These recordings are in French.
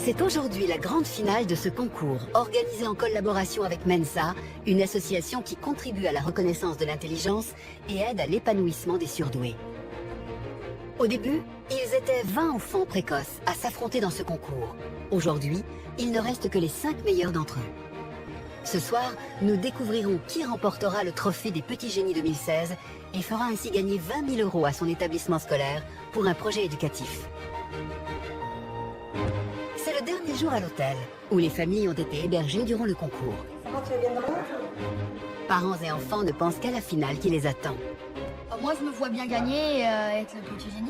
C'est aujourd'hui la grande finale de ce concours, organisé en collaboration avec Mensa, une association qui contribue à la reconnaissance de l'intelligence et aide à l'épanouissement des surdoués. Au début, ils étaient 20 enfants précoces à s'affronter dans ce concours. Aujourd'hui, il ne reste que les 5 meilleurs d'entre eux. Ce soir, nous découvrirons qui remportera le trophée des Petits Génies 2016 et fera ainsi gagner 20 000 € à son établissement scolaire pour un projet éducatif. C'est le dernier jour à l'hôtel, où les familles ont été hébergées durant le concours. Parents et enfants ne pensent qu'à la finale qui les attend. Moi, je me vois bien gagner et être le petit génie.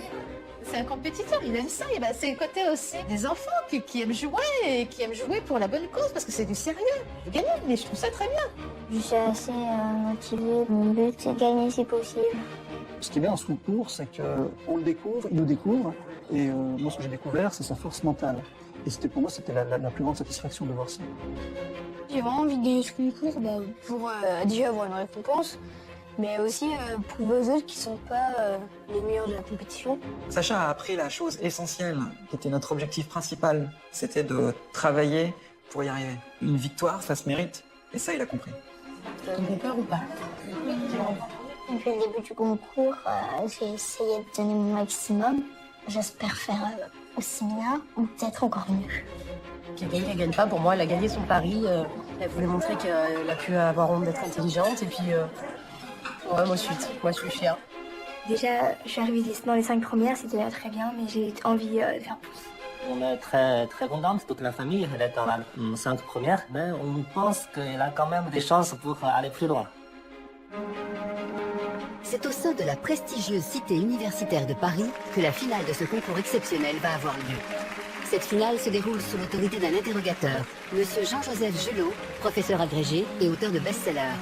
C'est un compétiteur, il aime ça. Et ben, c'est le côté aussi des enfants qui aiment jouer et qui aiment jouer pour la bonne cause parce que c'est du sérieux. Je gagne, mais je trouve ça très bien. Je suis assez motivée. Mon but, c'est de gagner si possible. Ce qui est bien dans ce concours, c'est qu'on le découvre, il nous découvre. Et moi, ce que j'ai découvert, c'est sa force mentale. Et pour moi, c'était la plus grande satisfaction de voir ça. J'ai vraiment envie de gagner ce concours pour déjà avoir une récompense, mais aussi pour vos autres qui ne sont pas les meilleurs de la compétition. Sacha a appris la chose essentielle, qui était notre objectif principal. C'était de travailler pour y arriver. Une victoire, ça se mérite. Et ça, il a compris. Tu as peur ou pas? Depuis le début du concours, j'ai essayé de donner mon maximum. J'espère faire aussi bien, ou peut-être encore mieux. Qui gagne, elle gagne pas. Pour moi, elle a gagné son pari. Elle voulait montrer qu'elle a pu avoir honte d'être intelligente. Et puis, ouais, moi, je suis fière. Déjà, je suis arrivée dans les 5 premières, c'était déjà très bien, mais j'ai envie de faire plus. On est très, très contente, toute la famille, elle est dans la 5 premières, mais on pense qu'elle a quand même des chances pour aller plus loin. C'est au sein de la prestigieuse cité universitaire de Paris que la finale de ce concours exceptionnel va avoir lieu. Cette finale se déroule sous l'autorité d'un interrogateur, Monsieur Jean-Joseph Gelot, professeur agrégé et auteur de best-sellers,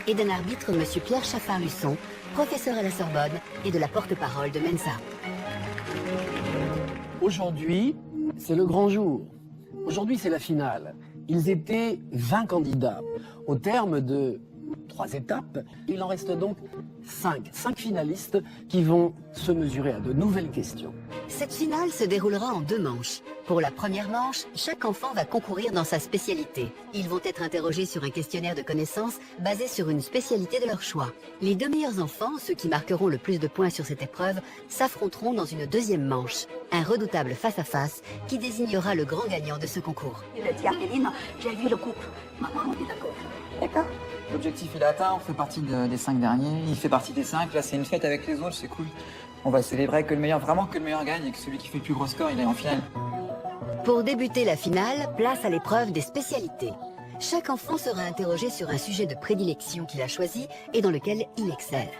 et d'un arbitre, Monsieur Pierre Chaffard-Lusson, professeur à la Sorbonne et de la porte-parole de Mensa. Aujourd'hui, c'est le grand jour. Aujourd'hui, c'est la finale. Ils étaient 20 candidats. Au terme de 3 étapes, il en reste donc 5 finalistes qui vont se mesurer à de nouvelles questions. Cette finale se déroulera en 2 manches. Pour la première manche, chaque enfant va concourir dans sa spécialité. Ils vont être interrogés sur un questionnaire de connaissances basé sur une spécialité de leur choix. Les 2 meilleurs enfants, ceux qui marqueront le plus de points sur cette épreuve, s'affronteront dans une 2e manche. Un redoutable face-à-face qui désignera le grand gagnant de ce concours. Il a dit à Méline, j'ai vu le couple. Maman, on est d'accord. D'accord? L'objectif, il est atteint, on fait partie des 5 derniers. Il fait partie des 5, là, c'est une fête avec les autres, c'est cool. On va célébrer que le meilleur, vraiment que le meilleur gagne et que celui qui fait le plus gros score, il est en finale. Pour débuter la finale, place à l'épreuve des spécialités. Chaque enfant sera interrogé sur un sujet de prédilection qu'il a choisi et dans lequel il excelle.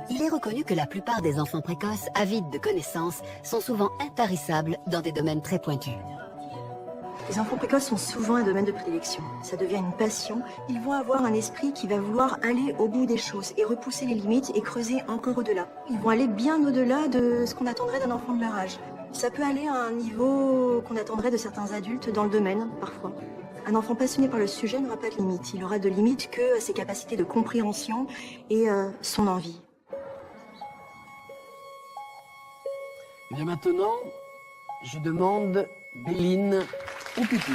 Il est reconnu que la plupart des enfants précoces, avides de connaissances, sont souvent intarissables dans des domaines très pointus. Les enfants précoces sont souvent un domaine de prédilection. Ça devient une passion. Ils vont avoir un esprit qui va vouloir aller au bout des choses et repousser les limites et creuser encore au-delà. Ils vont aller bien au-delà de ce qu'on attendrait d'un enfant de leur âge. Ça peut aller à un niveau qu'on attendrait de certains adultes dans le domaine, parfois. Un enfant passionné par le sujet n'aura pas de limite. Il aura de limite que ses capacités de compréhension et son envie. Et bien maintenant, je demande Béline ou Pupi.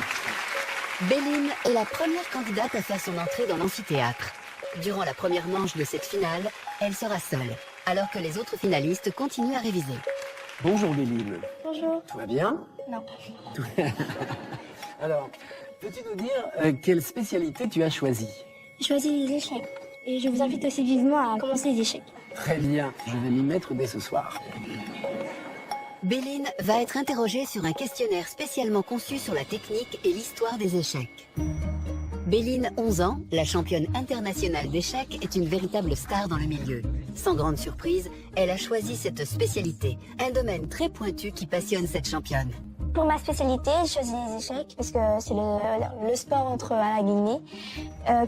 Béline est la première candidate à faire son entrée dans l'amphithéâtre. Durant la première manche de cette finale, elle sera seule, alors que les autres finalistes continuent à réviser. Bonjour Béline. Bonjour. Tout va bien? Non. Alors, peux-tu nous dire quelle spécialité tu as choisie? J'ai choisi les échecs. Et je vous invite aussi vivement à commencer les échecs. Très bien, je vais m'y mettre dès ce soir. Béline va être interrogée sur un questionnaire spécialement conçu sur la technique et l'histoire des échecs. Béline, 11 ans, la championne internationale d'échecs, est une véritable star dans le milieu. Sans grande surprise, elle a choisi cette spécialité, un domaine très pointu qui passionne cette championne. Pour ma spécialité, j'ai choisi les échecs parce que c'est le sport entre à la Guinée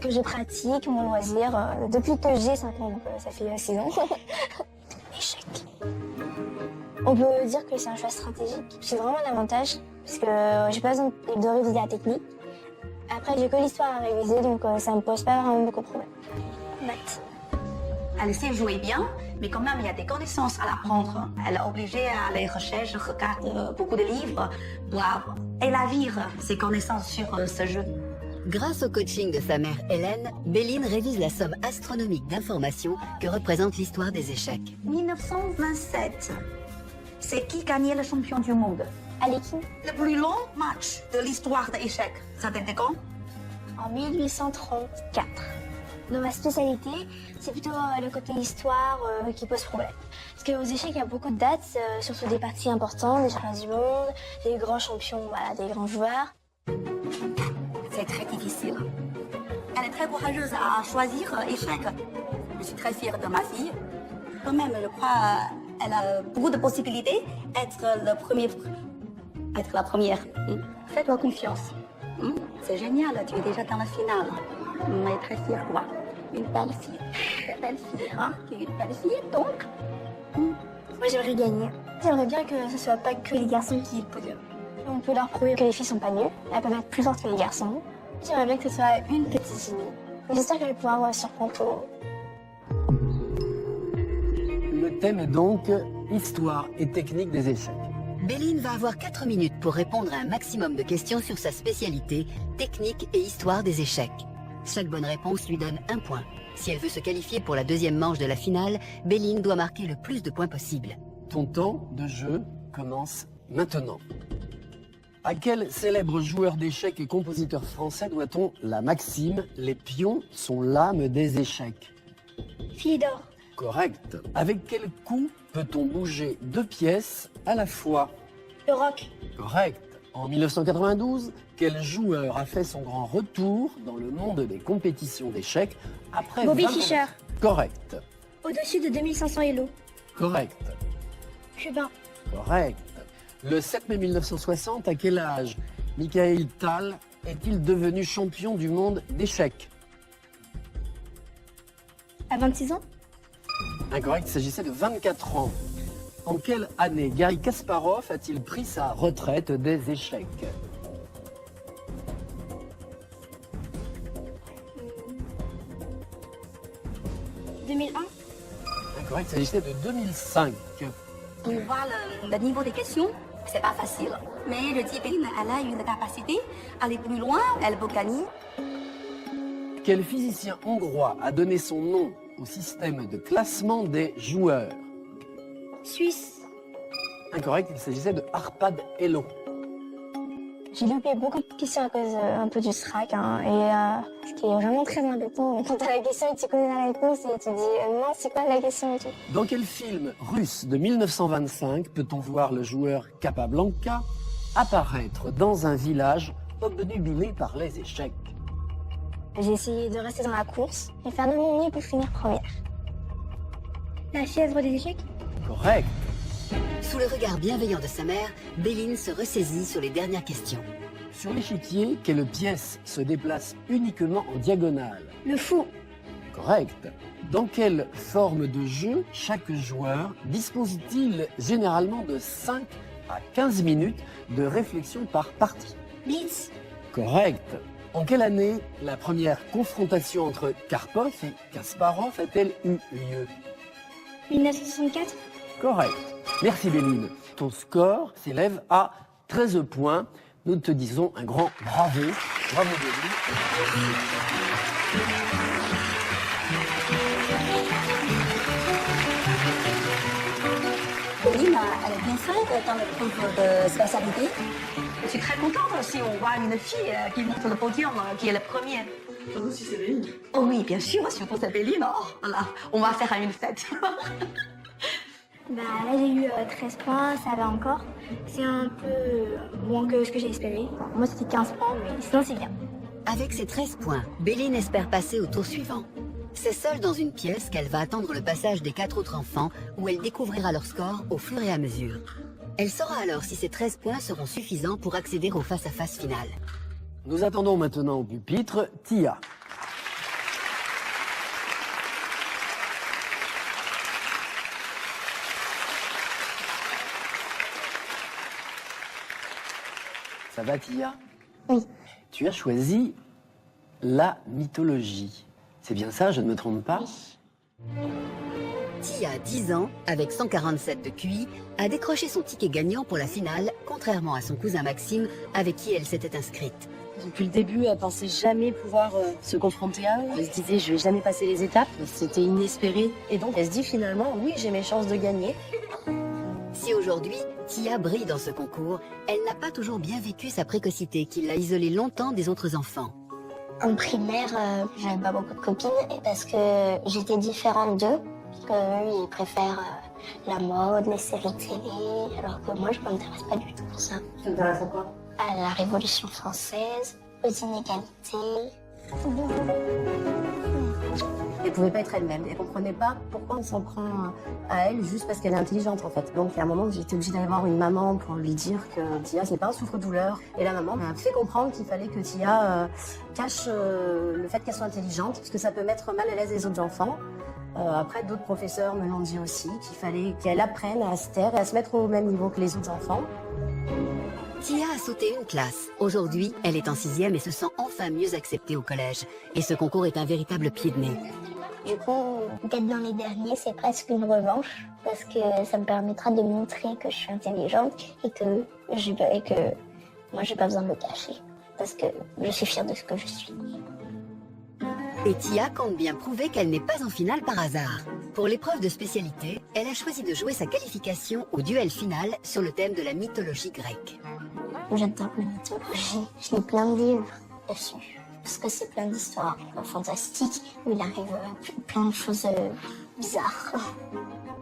que je pratique, mon loisir, depuis que j'ai 5 ans, donc ça fait 6 ans. L'échec. On peut dire que c'est un choix stratégique. C'est vraiment un avantage parce que j'ai pas besoin de réviser la technique. Après, j'ai que l'histoire à réviser, donc ça me pose pas vraiment beaucoup de problèmes. Maths. Elle sait jouer bien, mais quand même, il y a des connaissances à apprendre. Elle est obligée à aller rechercher, regarder beaucoup de livres pour élargir ses connaissances sur ce jeu. Grâce au coaching de sa mère Hélène, Béline révise la somme astronomique d'informations que représente l'histoire des échecs. 1927, c'est qui gagnait le champion du monde? Alekhine, Le plus long match de l'histoire des échecs, ça t'était quand? en 1834. Dans ma spécialité, c'est plutôt le côté histoire qui pose problème. Parce qu'aux échecs, il y a beaucoup de dates, surtout des parties importantes, des champions du monde, des grands champions, voilà, des grands joueurs. C'est très difficile. Elle est très courageuse à choisir échec. Je suis très fière de ma fille. Quand même, je crois qu'elle a beaucoup de possibilités d'être la première. Fais-toi confiance. C'est génial, tu es déjà dans la finale. Je suis très fière de toi. Une belle fille. Une belle fille, hein? Tu es une belle fille, donc. Moi, j'aimerais gagner. J'aimerais bien que ce soit pas que les garçons qui aient le podium. On peut leur prouver que les filles sont pas nulles. Elles peuvent être plus fortes que les garçons. J'aimerais bien que ce soit une petite génie. J'espère qu'elle va pouvoir surprendre tout le monde. Le thème est donc Histoire et technique des échecs. Béline va avoir 4 minutes pour répondre à un maximum de questions sur sa spécialité, technique et histoire des échecs. Chaque bonne réponse lui donne 1 point. Si elle veut se qualifier pour la deuxième manche de la finale, Béline doit marquer le plus de points possible. Ton temps de jeu commence maintenant. À quel célèbre joueur d'échecs et compositeur français doit-on la maxime « Les pions sont l'âme des échecs » Philidor, Correct. Avec quel coup peut-on bouger 2 pièces à la fois? le roc, Correct. En 1992, quel joueur a fait son grand retour dans le monde des compétitions d'échecs après Bobby 20 ans? Fischer. Correct. au-dessus de 2500 élos, Correct. Cubain, Correct. Le 7 mai 1960, à quel âge Michael Tal est-il devenu champion du monde d'échecs? à 26 ans, Incorrect, il s'agissait de 24 ans. En quelle année Garry Kasparov a-t-il pris sa retraite des échecs? 2001, Incorrect, il s'agissait de 2005. On voit le niveau des questions, c'est pas facile. Mais je dis, Béline, elle a une capacité à aller plus loin, elle peut gagner. Quel physicien hongrois a donné son nom au système de classement des joueurs? Suisse. Incorrect, il s'agissait de Arpad Elo. J'ai loupé beaucoup de questions à cause un peu du SRAC, hein, et ce qui est vraiment très embêtant. Quand t'as la question et tu connais la réponse et tu dis non, c'est quoi la question et tout. Dans quel film russe de 1925 peut-on voir le joueur Capablanca apparaître dans un village obnubilé par les échecs? J'ai essayé de rester dans la course et faire de mon mieux pour finir première. La fièvre des échecs? Correct. Sous le regard bienveillant de sa mère, Béline se ressaisit sur les dernières questions. Sur l'échiquier, quelle pièce se déplace uniquement en diagonale? Le fou. Correct. Dans quelle forme de jeu chaque joueur dispose-t-il généralement de 5 à 15 minutes de réflexion par partie? Blitz. Correct. En quelle année la première confrontation entre Karpov et Kasparov a-t-elle eu lieu? 1964. Correct. Merci Béline. Ton score s'élève à 13 points. Nous te disons un grand bravo. Bravo Béline. Béline, elle est bien faite dans le concours de spécialité. Je suis très contente si on voit une fille qui monte sur le podium, qui est la première. Surtout si c'est Béline. Oh oui, bien sûr, surtout c'est Béline. Oh, voilà, on va faire une fête. Bah là j'ai eu 13 points, ça va encore. C'est un peu moins que ce que j'ai espéré. Moi c'était 15 points, mais sinon c'est bien. Avec ses 13 points, Béline espère passer au tour suivant. C'est seule dans une pièce qu'elle va attendre le passage des 4 autres enfants, où elle découvrira leur score au fur et à mesure. Elle saura alors si ces 13 points seront suffisants pour accéder au face-à-face final. Nous attendons maintenant au pupitre Tia. Ça va Tia? Oui. Tu as choisi la mythologie. C'est bien ça, je ne me trompe pas? Tia, 10 ans, avec 147 de QI, a décroché son ticket gagnant pour la finale, contrairement à son cousin Maxime, avec qui elle s'était inscrite. Depuis le début, elle pensait jamais pouvoir se confronter à eux. Elle se disait, je vais jamais passer les étapes. C'était inespéré. Et donc, elle se dit finalement, oui, j'ai mes chances de gagner. Si aujourd'hui, Tia brille dans ce concours, elle n'a pas toujours bien vécu sa précocité qui l'a isolée longtemps des autres enfants. En primaire, j'avais pas beaucoup de copines parce que j'étais différente d'eux. Parce qu'eux, ils préfèrent la mode, les séries télé, alors que moi, je m'intéresse pas du tout pour ça. Tu t'intéresses à quoi? À la Révolution française, aux inégalités. Elle pouvait pas être elle-même. Elle comprenait pas pourquoi on s'en prend à elle juste parce qu'elle est intelligente en fait. Donc il y a un moment où j'étais obligée d'aller voir une maman pour lui dire que Tia c'est pas un souffre-douleur. Et la maman m'a fait comprendre qu'il fallait que Tia cache le fait qu'elle soit intelligente parce que ça peut mettre mal à l'aise les autres enfants. Après d'autres professeurs me l'ont dit aussi qu'il fallait qu'elle apprenne à se taire et à se mettre au même niveau que les autres enfants. Tia a sauté une classe. Aujourd'hui, elle est en 6e et se sent enfin mieux acceptée au collège. Et ce concours est un véritable pied de nez. Du coup, d'être dans les derniers, c'est presque une revanche parce que ça me permettra de montrer que je suis intelligente et que moi, j'ai pas besoin de le cacher parce que je suis fière de ce que je suis. Et Tia compte bien prouver qu'elle n'est pas en finale par hasard. Pour l'épreuve de spécialité, elle a choisi de jouer sa qualification au duel final sur le thème de la mythologie grecque. J'adore la mythologie. Je lis plein de livres dessus. Parce que c'est plein d'histoires fantastiques où il arrive plein de choses bizarres.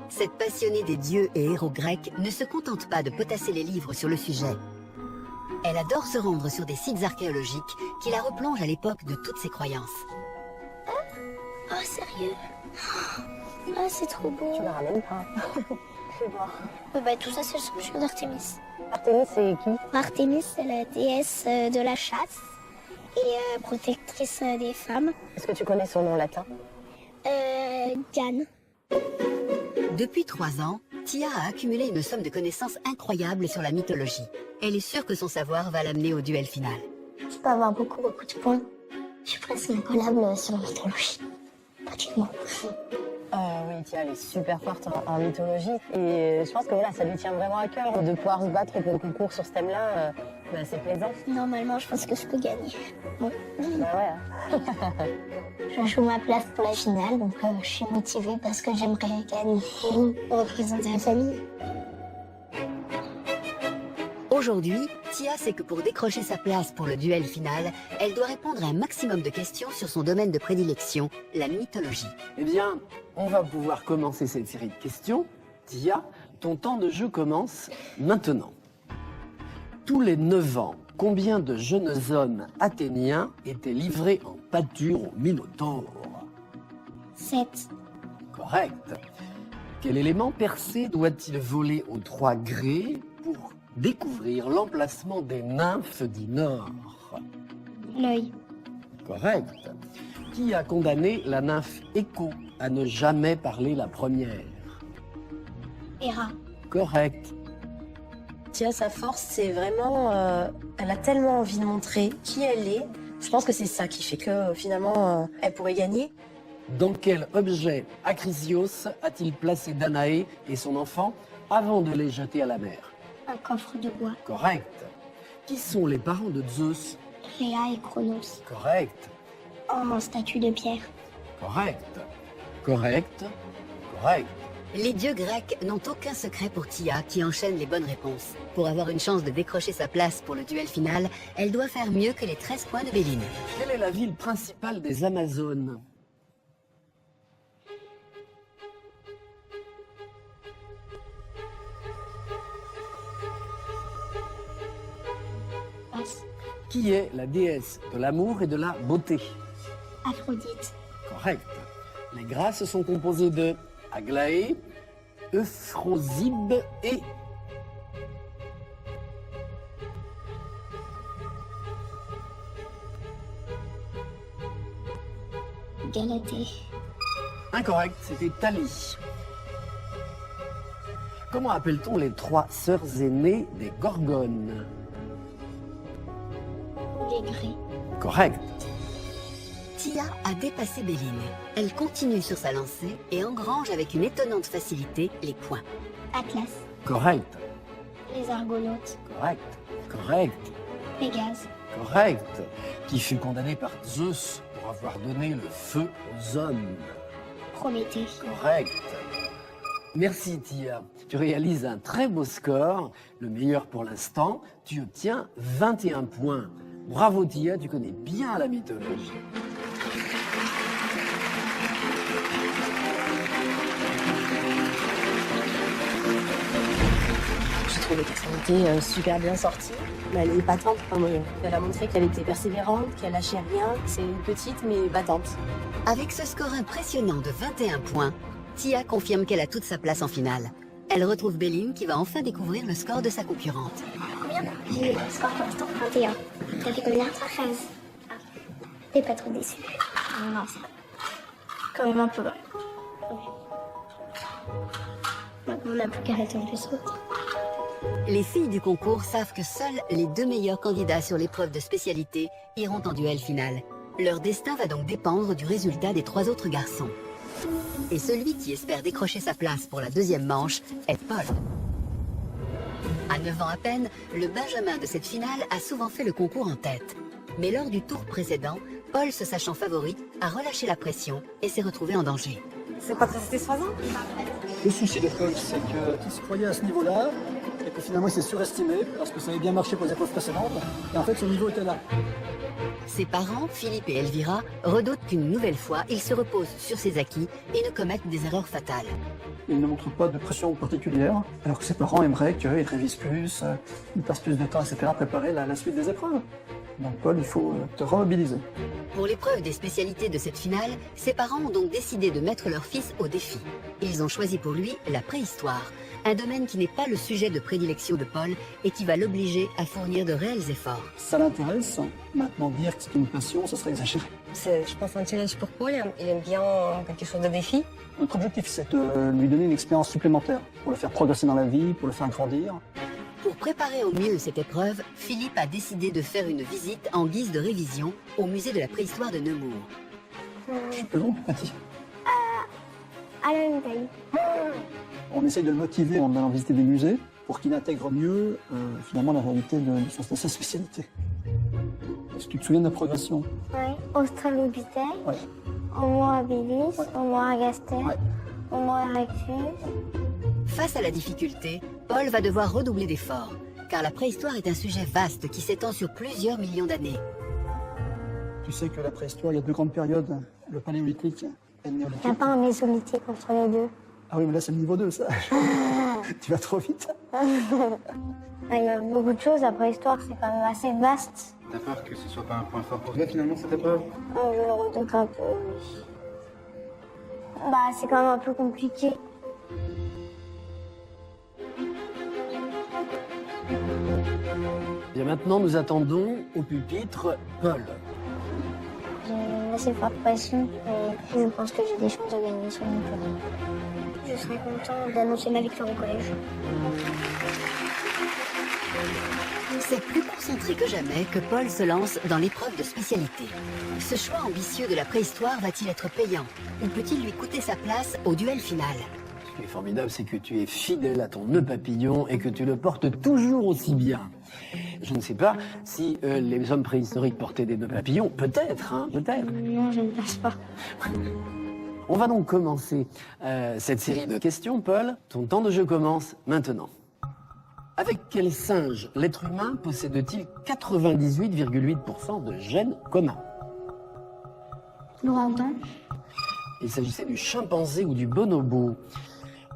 Cette passionnée des dieux et héros grecs ne se contente pas de potasser les livres sur le sujet. Elle adore se rendre sur des sites archéologiques qui la replongent à l'époque de toutes ses croyances. Oh, sérieux? Ah, c'est trop beau. Tu la ramènes pas. Fais voir. Tout ça, c'est le statue d'Artémis. Artémis, c'est qui? Artémis, c'est la déesse de la chasse et protectrice des femmes. Est-ce que tu connais son nom latin? Diane. Depuis 3 ans, Tia a accumulé une somme de connaissances incroyables sur la mythologie. Elle est sûre que son savoir va l'amener au duel final. Je peux avoir beaucoup de points. Je suis presque incollable sur la mythologie. Pratiquement. Oui, Tia, elle est super forte en mythologie. Et je pense que voilà, ça lui tient vraiment à cœur de pouvoir se battre pour le concours sur ce thème-là. C'est plaisant. Normalement, je pense que je peux gagner. Bon. Ouais. Je joue ma place pour la finale, donc je suis motivée parce que j'aimerais gagner et représenter la famille. Aujourd'hui, Tia sait que pour décrocher sa place pour le duel final, elle doit répondre à un maximum de questions sur son domaine de prédilection, la mythologie. Eh bien, on va pouvoir commencer cette série de questions. Tia, ton temps de jeu commence maintenant. Tous les 9 ans, combien de jeunes hommes athéniens étaient livrés en pâture au Minotaure? 7. Correct. Quel élément percé doit-il voler aux 3 grès pour découvrir l'emplacement des nymphes du Nord? L'œil. Correct. Qui a condamné la nymphe Écho à ne jamais parler la première? Héra. Correct. Tia, sa force, c'est vraiment... elle a tellement envie de montrer qui elle est. Je pense que c'est ça qui fait que finalement, elle pourrait gagner. Dans quel objet Acrisios a-t-il placé Danaé et son enfant avant de les jeter à la mer? Un coffre de bois. Correct. Qui sont les parents de Zeus? Rhea et Chronos. Correct. En statue de pierre. Correct. Correct. Correct. Les dieux grecs n'ont aucun secret pour Tia qui enchaîne les bonnes réponses. Pour avoir une chance de décrocher sa place pour le duel final, elle doit faire mieux que les 13 points de Béline. Quelle est la ville principale des Amazones? Passe. Qui est la déesse de l'amour et de la beauté? Aphrodite. Correct. Les grâces sont composées de Aglaé, Euphrosibe et Galatée. incorrect, c'était Thalie. Comment appelle-t-on les 3 sœurs aînées des Gorgones? Les grès. Correct. Tia a dépassé Béline. Elle continue sur sa lancée et engrange avec une étonnante facilité les points. Atlas, Correct, les Argonautes, correct, correct, Pégase, correct. Qui fut condamné par Zeus pour avoir donné le feu aux hommes. Prométhée, Correct. Merci Tia. Tu réalises un très beau score, le meilleur pour l'instant. Tu obtiens 21 points. Bravo Tia, tu connais bien la mythologie. Je trouvais qu'elle s'en était super bien sortie. Mais elle est épatante en moyenne. Elle a montré qu'elle était persévérante, qu'elle lâchait rien. C'est une petite mais battante. Avec ce score impressionnant de 21 points, Tia confirme qu'elle a toute sa place en finale. Elle retrouve Béline qui va enfin découvrir le score de sa concurrente. combien? J'ai le score pour l'instant 21. T'as fait combien? 13. Ah, t'es pas trop déçu? Non, c'est quand même un peu. Maintenant, on n'a plus qu'à attendre les autres. Les filles du concours savent que seuls les 2 meilleurs candidats sur l'épreuve de spécialité iront en duel final. Leur destin va donc dépendre du résultat des 3 autres garçons. Et celui qui espère décrocher sa place pour la 2e manche est Paul. À 9 ans à peine, le Benjamin de cette finale a souvent fait le concours en tête. Mais lors du tour précédent, Paul, se sachant favori, a relâché la pression et s'est retrouvé en danger. C'est pas très satisfaisant? Le souci de Paul, c'est qu'il se croyait à ce niveau-là, et que finalement il s'est surestimé, parce que ça avait bien marché pour les épreuves précédentes, et en fait son niveau était là. Ses parents, Philippe et Elvira, redoutent qu'une nouvelle fois, il se repose sur ses acquis et ne commette des erreurs fatales. Il ne montre pas de pression particulière, alors que ses parents aimeraient qu'il révise plus, il passe plus de temps, etc. à préparer la suite des épreuves. Donc Paul, il faut te remobiliser. Pour l'épreuve des spécialités de cette finale, ses parents ont donc décidé de mettre leur fils au défi. Ils ont choisi pour lui la préhistoire, un domaine qui n'est pas le sujet de prédilection de Paul et qui va l'obliger à fournir de réels efforts. Ça l'intéresse. Maintenant, dire que c'est une passion, ça serait exagéré. C'est, je pense, un challenge pour Paul. Il aime bien quelque chose de défi. Notre objectif, c'est de lui donner une expérience supplémentaire pour le faire progresser dans la vie, pour le faire grandir. Pour préparer au mieux cette épreuve, Philippe a décidé de faire une visite en guise de révision au musée de la préhistoire de Nemours. Je peux long, petit. À la même taille. On essaye de le motiver en allant visiter des musées pour qu'il intègre mieux finalement la réalité de sa spécialité. Est-ce que tu te souviens de la progression? Ouais. Australopithèque, Ouais. Homo habilis, Ouais. Homo ergaster, Ouais. Homo erectus. Face à la difficulté, Paul va devoir redoubler d'efforts, car la préhistoire est un sujet vaste qui s'étend sur plusieurs millions d'années. Tu sais que la préhistoire, il y a 2 grandes périodes, le paléolithique et le Il n'y a néolithique. pas un mésolithique entre les deux. Ah oui, mais là c'est le niveau 2, ça. Tu vas trop vite. Il y a beaucoup de choses, la préhistoire c'est quand même assez vaste. T'as peur que ce soit pas un point fort pour toi finalement cette épreuve? Je le redoute un peu, oui. Bah c'est quand même un peu compliqué. Bien maintenant, nous attendons au pupitre Paul. J'ai une assez forte pression et je pense que j'ai des chances de gagner sur mon tour. Je serais content d'annoncer ma victoire au collège. C'est plus concentré que jamais que Paul se lance dans l'épreuve de spécialité. Ce choix ambitieux de la préhistoire va-t-il être payant ou peut-il lui coûter sa place au duel final? Ce qui est formidable, c'est que tu es fidèle à ton nœud papillon et que tu le portes toujours aussi bien. Je ne sais pas si les hommes préhistoriques portaient des nœuds papillons. Peut-être, hein, peut-être. Non, je ne pense pas. On va donc commencer cette série de questions, Paul. Ton temps de jeu commence maintenant. Avec quel singe l'être humain possède-t-il 98,8% de gènes communs? L'orangutan. Il s'agissait du chimpanzé ou du bonobo.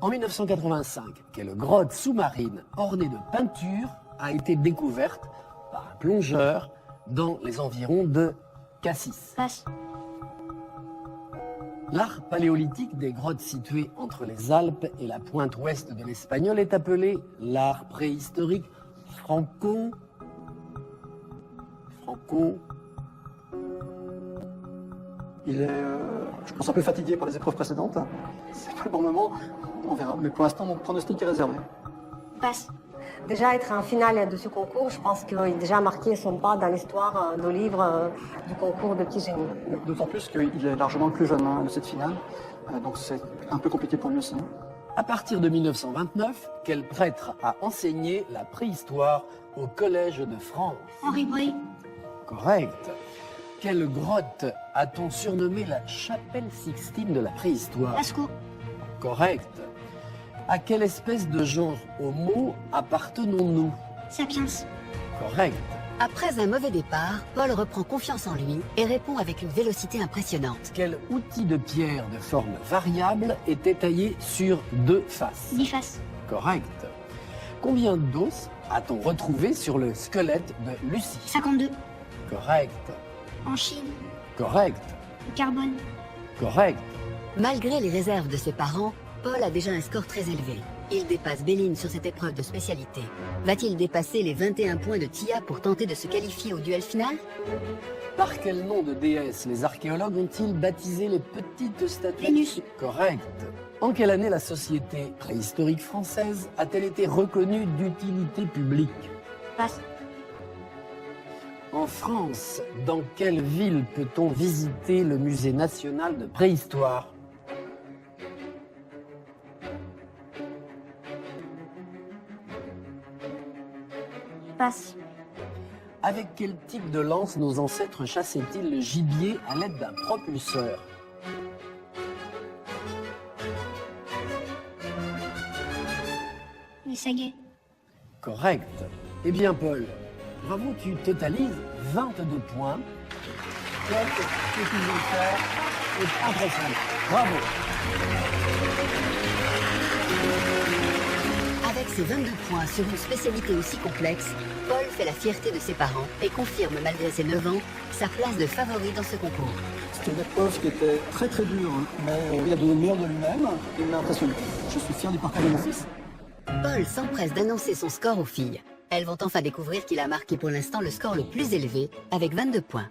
En 1985, quelle grotte sous-marine ornée de peintures a été découverte par un plongeur dans les environs de Cassis? Passe. L'art paléolithique des grottes situées entre les Alpes et la pointe ouest de l'Espagnol est appelé l'art préhistorique franco. Il est, je pense, un peu fatigué par les épreuves précédentes. C'est pas le bon moment, on verra. Mais pour l'instant, mon pronostic est réservé. Passe. Déjà, être en finale de ce concours, je pense qu'il a déjà marqué son pas dans l'histoire de livre du concours de petits génies. D'autant plus qu'il est largement le plus jeune de cette finale, donc c'est un peu compliqué pour lui aussi. À partir de 1929, quel prêtre a enseigné la préhistoire au Collège de France? Henri Bray. Correct. Quelle grotte a-t-on surnommé la chapelle Sixtine de la préhistoire? Lascaux. Correct. À quelle espèce de genre homo appartenons-nous? Sapiens. Correct. Après un mauvais départ, Paul reprend confiance en lui et répond avec une vélocité impressionnante. Quel outil de pierre de forme variable était taillé sur 2 faces? 10 faces. Correct. Combien d'os a-t-on retrouvé sur le squelette de Lucie? 52. Correct. En Chine. Correct. Le carbone. Correct. Malgré les réserves de ses parents, Paul a déjà un score très élevé. Il dépasse Béline sur cette épreuve de spécialité. Va-t-il dépasser les 21 points de Tia pour tenter de se qualifier au duel final? Par quel nom de déesse les archéologues ont-ils baptisé les petites statues? Vénus. Correct. En quelle année la société préhistorique française a-t-elle été reconnue d'utilité publique? Passe. En France, dans quelle ville peut-on visiter le musée national de préhistoire? Passe. Avec quel type de lance nos ancêtres chassaient-ils le gibier à l'aide d'un propulseur? Les saguets. Correct. Eh bien, Paul, bravo, tu totalises 22 points. Quel que tu viens de faire est impressionnant. Bravo. Avec ses 22 points sur une spécialité aussi complexe, Paul fait la fierté de ses parents et confirme, malgré ses 9 ans, sa place de favori dans ce concours. C'était une épreuve qui était très très dure, mais il a donné le meilleur de lui-même et il m'a impressionné. Je suis fier du parcours de mon fils. Paul s'empresse d'annoncer son score aux filles. Elles vont enfin découvrir qu'il a marqué pour l'instant le score le plus élevé, avec 22 points.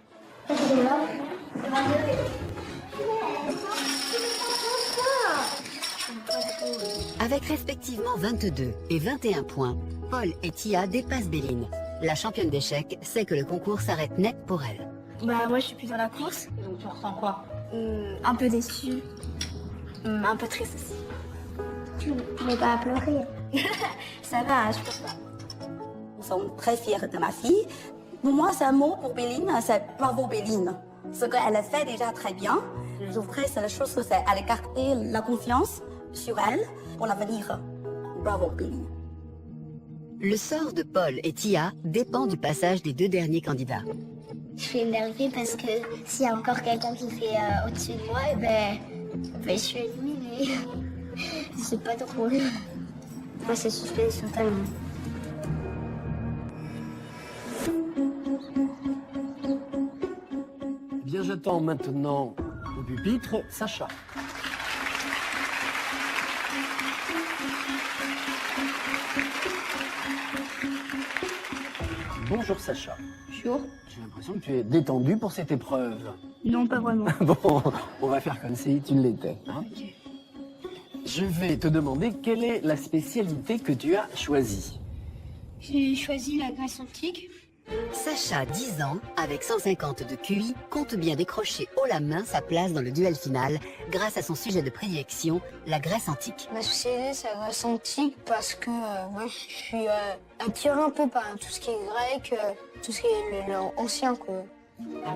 Avec respectivement 22 et 21 points, Paul et Tia dépassent Béline. La championne d'échecs sait que le concours s'arrête net pour elle. Bah moi je suis plus dans la course. Donc tu ressens quoi? Un peu déçu. Un peu triste aussi. Tu n'es pas à pleurer. Ça va, je peux pas. Nous sommes très fiers de ma fille. Pour moi, c'est un mot pour Béline, c'est bravo Béline. Ce qu'elle a fait déjà très bien. Je voudrais, c'est la chose que c'est aller garder la confiance sur elle pour l'avenir. Bravo Béline. Le sort de Paul et Tia dépend du passage des 2 derniers candidats. Je suis énervée parce que s'il y a encore quelqu'un qui fait au-dessus de moi, je suis éliminée. C'est pas drôle. Moi, c'est suspense totalement. Eh bien, j'attends maintenant au pupitre Sacha. Bonjour Sacha. Bonjour. J'ai l'impression que tu es détendu pour cette épreuve. Non, pas vraiment. Bon, on va faire comme si tu l'étais. Hein. Je vais te demander quelle est la spécialité que tu as choisie. J'ai choisi la Grèce antique. Sacha, 10 ans, avec 150 de QI, compte bien décrocher haut la main sa place dans le duel final grâce à son sujet de prédilection, la Grèce antique. Ma spécialité, c'est la Grèce antique parce que moi, je suis attirée un peu par tout ce qui est grec, tout ce qui est ancien, quoi.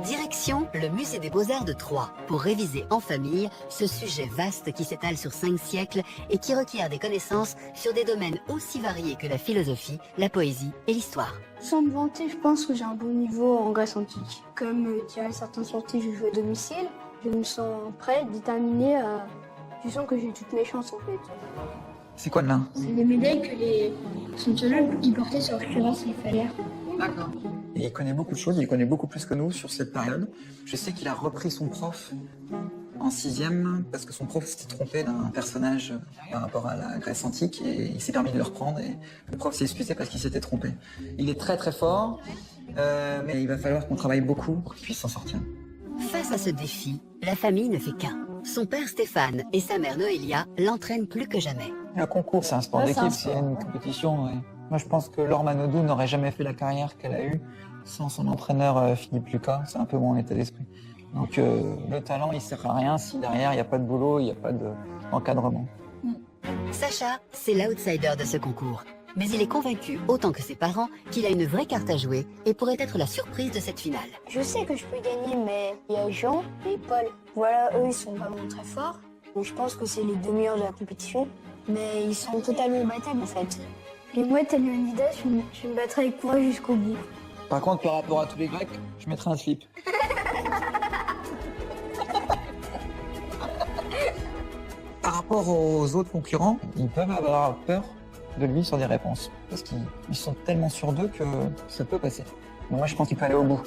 Direction le musée des Beaux-Arts de Troyes pour réviser en famille ce sujet vaste qui s'étale sur 5 siècles et qui requiert des connaissances sur des domaines aussi variés que la philosophie, la poésie et l'histoire. Sans me vanter, je pense que j'ai un bon niveau en Grèce antique. Comme diraient certains sportifs, je joue à domicile. Je me sens prête, déterminée. Je sens que j'ai toutes mes chances en fait. C'est quoi de là? C'est des médailles que les somptueux ils portaient sur leur cuirasse et falaires. D'accord. Et il connaît beaucoup de choses, il connaît beaucoup plus que nous sur cette période. Je sais qu'il a repris son prof en 6e parce que son prof s'était trompé d'un personnage par rapport à la Grèce antique et il s'est permis de le reprendre et le prof s'est excusé parce qu'il s'était trompé. Il est très très fort, mais il va falloir qu'on travaille beaucoup pour qu'il puisse s'en sortir. Face à ce défi, la famille ne fait qu'un. Son père Stéphane et sa mère Noélia l'entraînent plus que jamais. Un concours, c'est un sport d'équipe, c'est une compétition. Ouais. Moi, je pense que Laure Manodou n'aurait jamais fait la carrière qu'elle a eue sans son entraîneur Philippe Lucas. C'est un peu mon état d'esprit. Donc, le talent, il sert à rien si derrière, il n'y a pas de boulot, il n'y a pas d'encadrement. Sacha, c'est l'outsider de ce concours. Mais il est convaincu, autant que ses parents, qu'il a une vraie carte à jouer et pourrait être la surprise de cette finale. Je sais que je peux gagner, mais il y a Jean et Paul. Voilà, eux, ils sont vraiment très forts. Donc je pense que c'est les deux meilleurs de la compétition. Mais ils sont totalement imbattables, en fait. Et moi, tel Leonidas, je me battrai avec courage jusqu'au bout. Par contre, par rapport à tous les Grecs, je mettrai un slip. Par rapport aux autres concurrents, ils peuvent avoir peur de lui sur des réponses. Parce qu'ils sont tellement sûrs d'eux que ça peut passer. Mais moi, je pense qu'il peut aller au bout.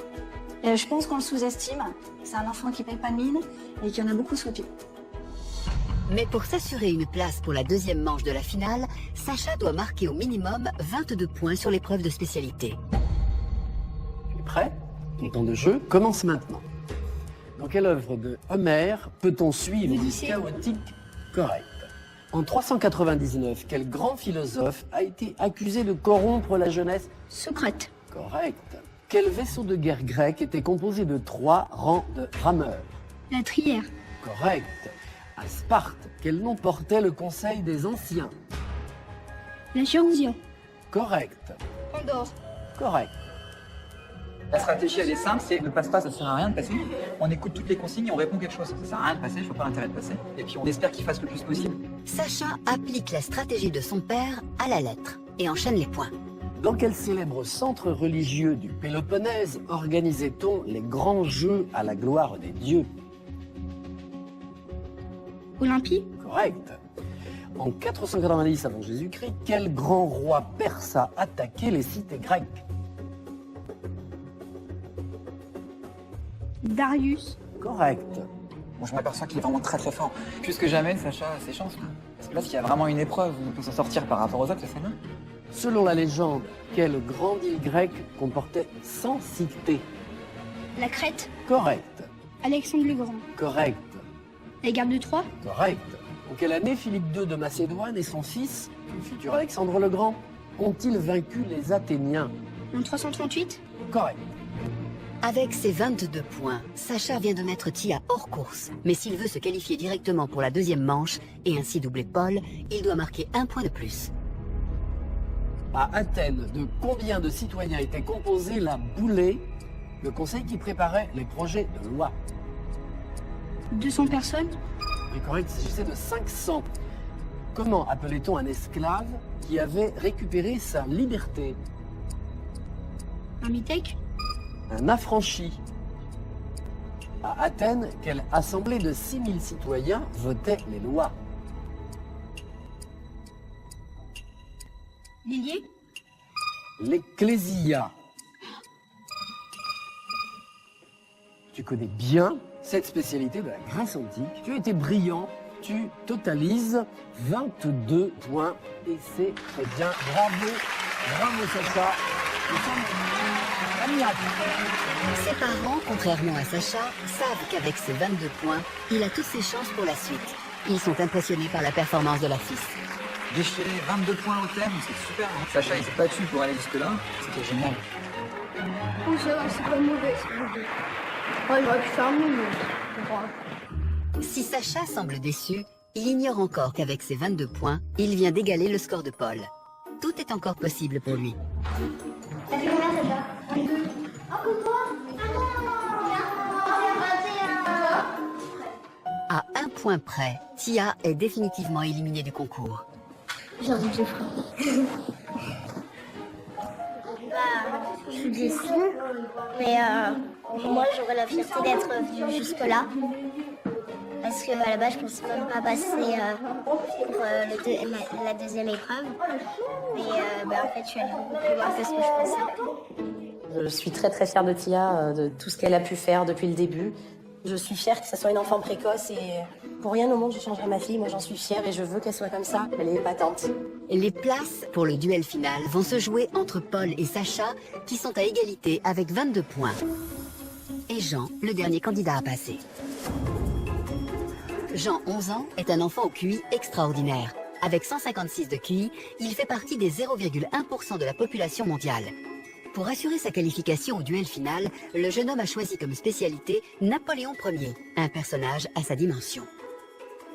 Je pense qu'on le sous-estime. C'est un enfant qui paye pas de mine et qu'il y en a beaucoup sous le pied. Mais pour s'assurer une place pour la deuxième manche de la finale, Sacha doit marquer au minimum 22 points sur l'épreuve de spécialité. Tu es prêt? Ton temps de jeu commence maintenant. Dans quelle œuvre de Homère peut-on suivre le chaotique correct? En 399, quel grand philosophe a été accusé de corrompre la jeunesse? Socrate. Correct. Quel vaisseau de guerre grec était composé de 3 rangs de rameurs? La Trière. Correct. À Sparte, quel nom portait le Conseil des Anciens? La Gérontia. Correct. Pandore. Correct. La stratégie, elle est simple, c'est ne passe pas, ça sert à rien de passer. On écoute toutes les consignes et on répond quelque chose. Ça sert à rien de passer, je vois pas l'intérêt de passer. Et puis on espère qu'il fasse le plus possible. Sacha applique la stratégie de son père à la lettre et enchaîne les points. Dans quel célèbre centre religieux du Péloponnèse organisait-on les grands jeux à la gloire des dieux? Olympie. Correct. En 490 avant Jésus-Christ, quel grand roi perse a attaqué les cités grecques? Darius. Correct. Bon, je m'aperçois qu'il est vraiment très très fort. Plus que jamais, Sacha a ses chances. Là. Parce que là, s'il y a vraiment une épreuve où il peut s'en sortir par rapport aux autres, c'est bien. Selon la légende, quelle grande île grecque comportait 100 cités? La Crète. Correct. Alexandre le Grand. Correct. La guerre de Troie. Correct. En quelle année Philippe II de Macédoine et son fils, le futur Alexandre le Grand, ont-ils vaincu les Athéniens? En 338. Correct. Avec ses 22 points, Sacha vient de mettre Tia hors course. Mais s'il veut se qualifier directement pour la deuxième manche et ainsi doubler Paul, il doit marquer 1 point de plus. À Athènes, de combien de citoyens était composé la Boulée, le conseil qui préparait les projets de loi? 200 personnes. Et correct, il s'agissait de 500. Comment appelait-on un esclave qui avait récupéré sa liberté? Un mitèque. Un affranchi. À Athènes, quelle assemblée de 6000 citoyens votait les lois? Lilier. L'Ecclésia. Tu connais bien cette spécialité de la Grèce antique. Tu as été brillant. Tu totalises 22 points. Et c'est très bien. Bravo. Bravo Sacha. Nous sommes admiratifs. Ses parents, contrairement à Sacha, savent qu'avec ses 22 points, il a toutes ses chances pour la suite. Ils sont impressionnés par la performance de leur fils. Déchirer 22 points au thème, c'est super. Hein. Sacha, il s'est battu pour aller jusque-là. C'était génial. Oh, ça va, c'est pas mauvais, c'est mauvais. Ouais, j'aurais pu faire mieux, mais... Si Sacha semble déçu, il ignore encore qu'avec ses 22 points, il vient d'égaler le score de Paul. Tout est encore possible pour lui. À 1 point près, Tia est définitivement éliminée du concours. J'arrive, je ferai. Je suis déçue, mais moi j'aurais la fierté d'être venue jusque-là. Parce qu'à la base, je ne pensais même pas passer pour la deuxième épreuve. Mais en fait, je suis allée beaucoup plus loin que ce que je pensais. Je suis très très fière de Tia, de tout ce qu'elle a pu faire depuis le début. Je suis fière que ce soit une enfant précoce et pour rien au monde je changerai ma fille. Moi j'en suis fière et je veux qu'elle soit comme ça. Elle est épatante. Les places pour le duel final vont se jouer entre Paul et Sacha qui sont à égalité avec 22 points. Et Jean, le dernier candidat à passer. Jean, 11 ans, est un enfant au QI extraordinaire. Avec 156 de QI, il fait partie des 0,1% de la population mondiale. Pour assurer sa qualification au duel final, le jeune homme a choisi comme spécialité Napoléon Ier, un personnage à sa dimension.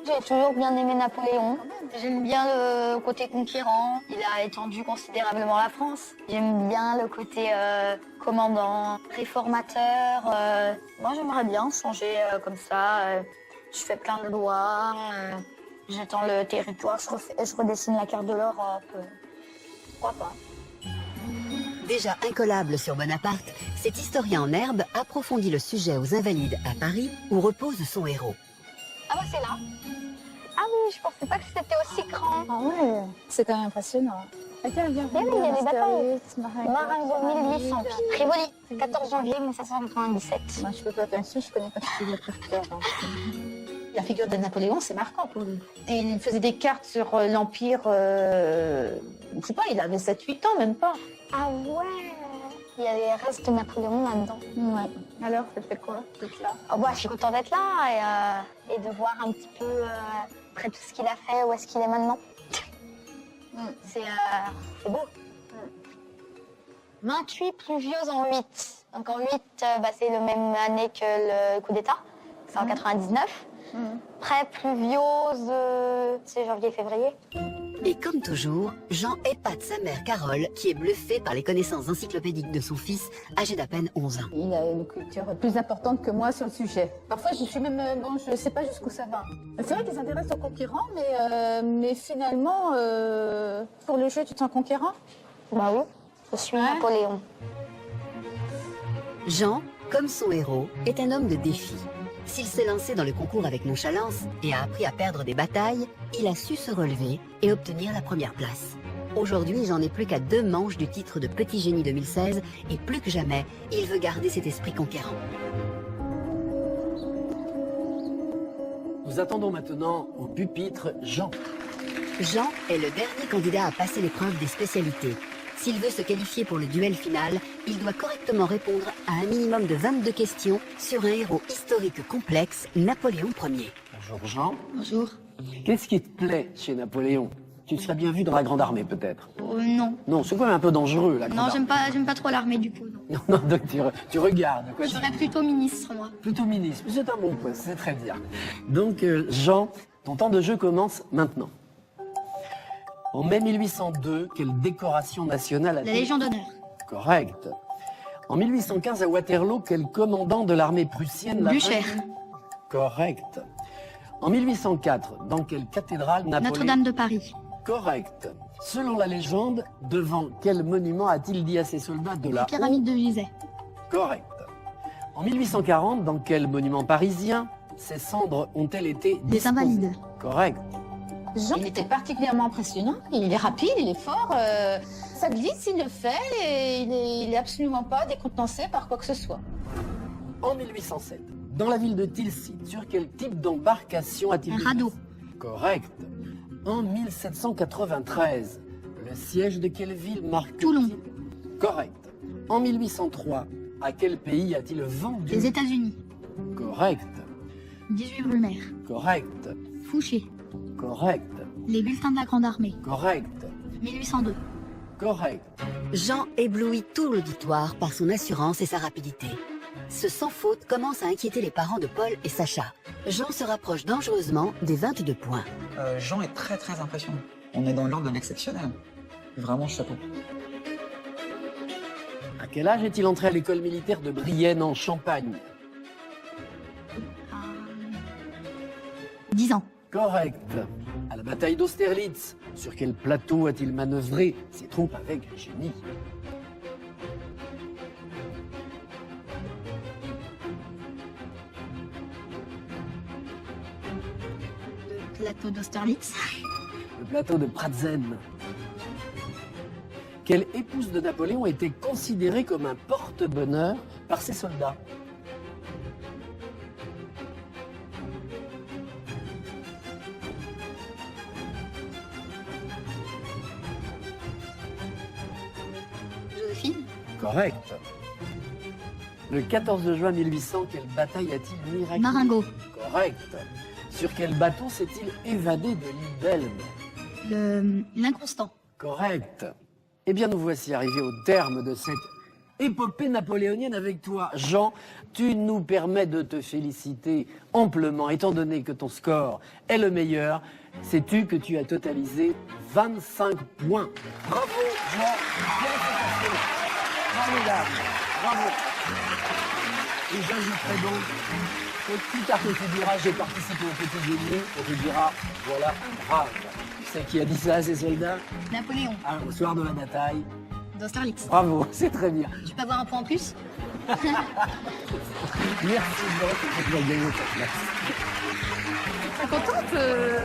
J'ai toujours bien aimé Napoléon. J'aime bien le côté conquérant. Il a étendu considérablement la France. J'aime bien le côté commandant, réformateur. Moi, j'aimerais bien changer comme ça. Je fais plein de lois. J'étends le territoire. Je redessine la carte de l'Europe. Pourquoi pas? Déjà incollable sur Bonaparte, cet historien en herbe approfondit le sujet aux Invalides à Paris, où repose son héros. Ah bah c'est là. Ah oui, je pensais pas que c'était aussi grand. Ah ouais, c'est quand même impressionnant. Attends, viens. Eh oui, il y a des batailles. Marengo 1800, Rivoli, 14 janvier 1797. Moi, je fais pas attention, je connais pas tout le préfère. La figure de Napoléon, c'est marquant pour lui. Et il faisait des cartes sur l'Empire, je sais pas, il avait 7-8 ans, même pas. Ah ouais, il y a les restes de Napoléon là-dedans. Ouais. Alors, ça fait quoi, d'être là? Oh bah, je suis contente d'être là et de voir un petit peu après tout ce qu'il a fait, où est-ce qu'il est maintenant. C'est beau. 28 pluvieuse en 8. Donc en 8, c'est la même année que le coup d'État. C'est en 99. Près pluviose, c'est janvier-février. Et comme toujours, Jean épate sa mère Carole, qui est bluffée par les connaissances encyclopédiques de son fils, âgé d'à peine 11 ans. Il a une culture plus importante que moi sur le sujet. Parfois, je suis même, je ne sais pas jusqu'où ça va. C'est vrai qu'il s'intéresse aux conquérants, mais finalement, pour le jeu, tu te sens conquérant? Bah oui, je suis Napoléon. Jean, comme son héros, est un homme de défi. S'il s'est lancé dans le concours avec nonchalance et a appris à perdre des batailles, il a su se relever et obtenir la première place. Aujourd'hui, Jean n'est plus qu'à 2 manches du titre de Petit Génie 2016 et plus que jamais, il veut garder cet esprit conquérant. Nous attendons maintenant au pupitre Jean. Jean est le dernier candidat à passer l'épreuve des spécialités. S'il veut se qualifier pour le duel final, il doit correctement répondre à un minimum de 22 questions sur un héros historique complexe, Napoléon Ier. Bonjour Jean. Bonjour. Qu'est-ce qui te plaît chez Napoléon? Tu serais bien vu dans la Grande Armée peut-être? Non. Non, c'est quand même un peu dangereux la Grande Armée. J'aime pas trop l'armée du coup. Non. Non, donc tu regardes. Quoi. Je serais plutôt ministre, moi. Plutôt ministre, c'est un bon point, c'est très bien. Donc Jean, ton temps de jeu commence maintenant. En mai 1802, quelle décoration nationale a-t-il? La Légion d'honneur. Correct. En 1815, à Waterloo, quel commandant de l'armée prussienne l'a Blücher. vaincu? Correct. En 1804, dans quelle cathédrale Napoléon... Notre-Dame de Paris. Correct. Selon la légende, devant quel monument a-t-il dit à ses soldats de la Pyramide de Gizeh. Correct. En 1840, dans quel monument parisien ses cendres ont-elles été Des disposées? Invalides. Correct. Jean, il était particulièrement impressionnant. Il est rapide, il est fort, ça glisse, il le fait, et il est absolument pas décontenancé par quoi que ce soit. En 1807, dans la ville de Tilsit, sur quel type d'embarcation a-t-il Un été radeau. Correct. En 1793, le siège de quelle ville marque Toulon. Correct. En 1803, à quel pays a-t-il vendu? Les États-Unis. Correct. 18 Brumaire. Correct. Fouché. Correct. Les bulletins de la Grande Armée. Correct. 1802. Correct. Jean éblouit tout l'auditoire par son assurance et sa rapidité. Ce sans faute commence à inquiéter les parents de Paul et Sacha. Jean se rapproche dangereusement des 22 points. Jean est très très impressionnant. On est dans l'ordre de l'exceptionnel. Vraiment chapeau. À quel âge est-il entré à l'école militaire de Brienne en Champagne? 10 ans. Correct. À la bataille d'Austerlitz, sur quel plateau a-t-il manœuvré ses troupes avec génie? Le plateau d'Austerlitz. Le plateau de Pratzen. Quelle épouse de Napoléon était considérée comme un porte-bonheur par ses soldats? Joséphine. Correct. Le 14 juin 1800, quelle bataille a-t-il miraculé? Marengo. Correct. Sur quel bateau s'est-il évadé de l'île d'Elbe? L'inconstant. Correct. Eh bien, nous voici arrivés au terme de cette épopée napoléonienne avec toi. Jean, tu nous permets de te féliciter amplement, étant donné que ton score est le meilleur. Sais-tu que tu as totalisé 25 points. Bravo, Jean. Félicitations. Formidable. Bravo. Et j'ajouterai donc que plus tard que tu diras j'ai participé au petit déjeuner, on te dira voilà, brave. Tu sais qui a dit ça à ses soldats? Napoléon. Ah, au soir de la bataille. D'Austerlitz. Bravo, c'est très bien. Je peux avoir un point en plus? Merci de gagner ta place. Je suis contente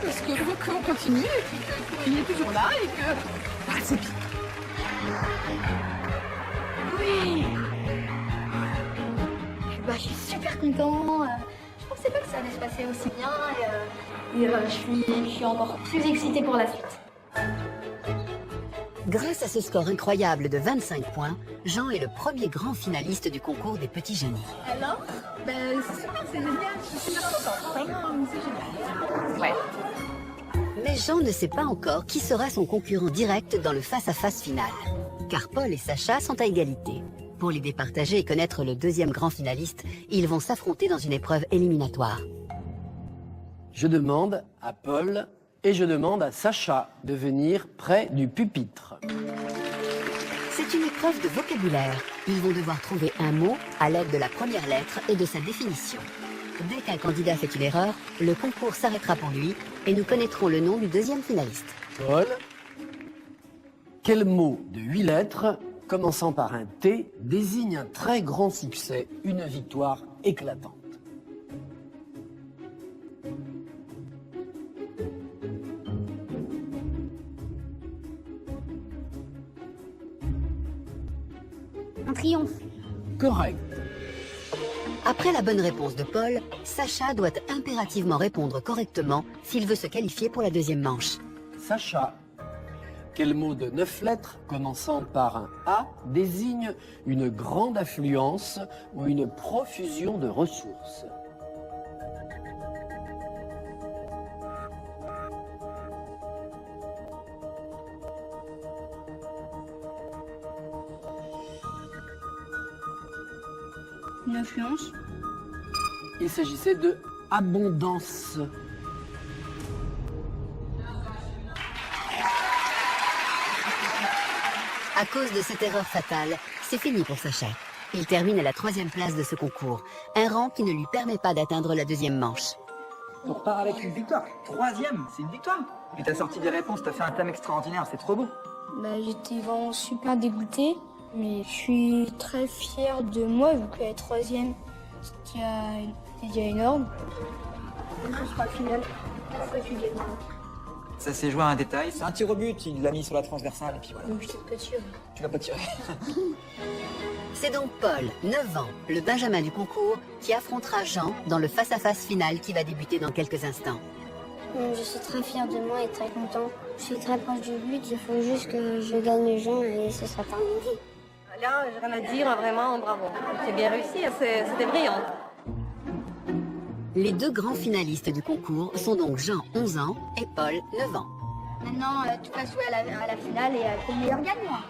parce que je vois qu'on continue et qu'il est toujours là et que c'est bien. Oui. Je suis super content. Je pensais pas que ça allait se passer aussi bien et je suis encore plus excitée pour la suite. Grâce à ce score incroyable de 25 points, Jean est le premier grand finaliste du concours des petits génies. Alors, c'est super, c'est génial. Je suis super contente. Vraiment, c'est génial. Ouais. Mais Jean ne sait pas encore qui sera son concurrent direct dans le face-à-face final. Car Paul et Sacha sont à égalité. Pour les départager et connaître le deuxième grand finaliste, ils vont s'affronter dans une épreuve éliminatoire. Je demande à Paul et je demande à Sacha de venir près du pupitre. C'est une épreuve de vocabulaire. Ils vont devoir trouver un mot à l'aide de la première lettre et de sa définition. Dès qu'un candidat fait une erreur, le concours s'arrêtera pour lui et nous connaîtrons le nom du deuxième finaliste. Paul, quel mot de 8 lettres, commençant par un T, désigne un très grand succès, une victoire éclatante? Un triomphe. Correct. Après la bonne réponse de Paul, Sacha doit impérativement répondre correctement s'il veut se qualifier pour la deuxième manche. Sacha, quel mot de 9 lettres, commençant par un A, désigne une grande affluence ou une profusion de ressources? Une influence. Il s'agissait de abondance. À cause de cette erreur fatale, c'est fini pour Sacha. Il termine à la 3e place de ce concours, un rang qui ne lui permet pas d'atteindre la deuxième manche. On repart avec une victoire. 3e, c'est une victoire. Et t'as sorti des réponses, t'as fait un thème extraordinaire, c'est trop beau. J'étais vraiment super dégoûtée, mais je suis très fière de moi vu que la 3e, c'était déjà énorme. Je serai finale, après tu gagnes. Ça s'est joué à un détail. C'est un tir au but, il l'a mis sur la transversale et puis voilà. Donc je t'ai pas tiré. Tu l'as pas tiré. C'est donc Paul, 9 ans, le benjamin du concours, qui affrontera Jean dans le face-à-face final qui va débuter dans quelques instants. Je suis très fière de moi et très content. Je suis très proche du but, il faut juste que je gagne les gens et ce sera terminé. Là, j'ai rien à dire, vraiment, bravo. C'est bien réussi, c'était brillant. Les deux grands finalistes du concours sont donc Jean, 11 ans, et Paul, 9 ans. Maintenant, tu vas jouer à la finale et que le meilleur gagne, moi.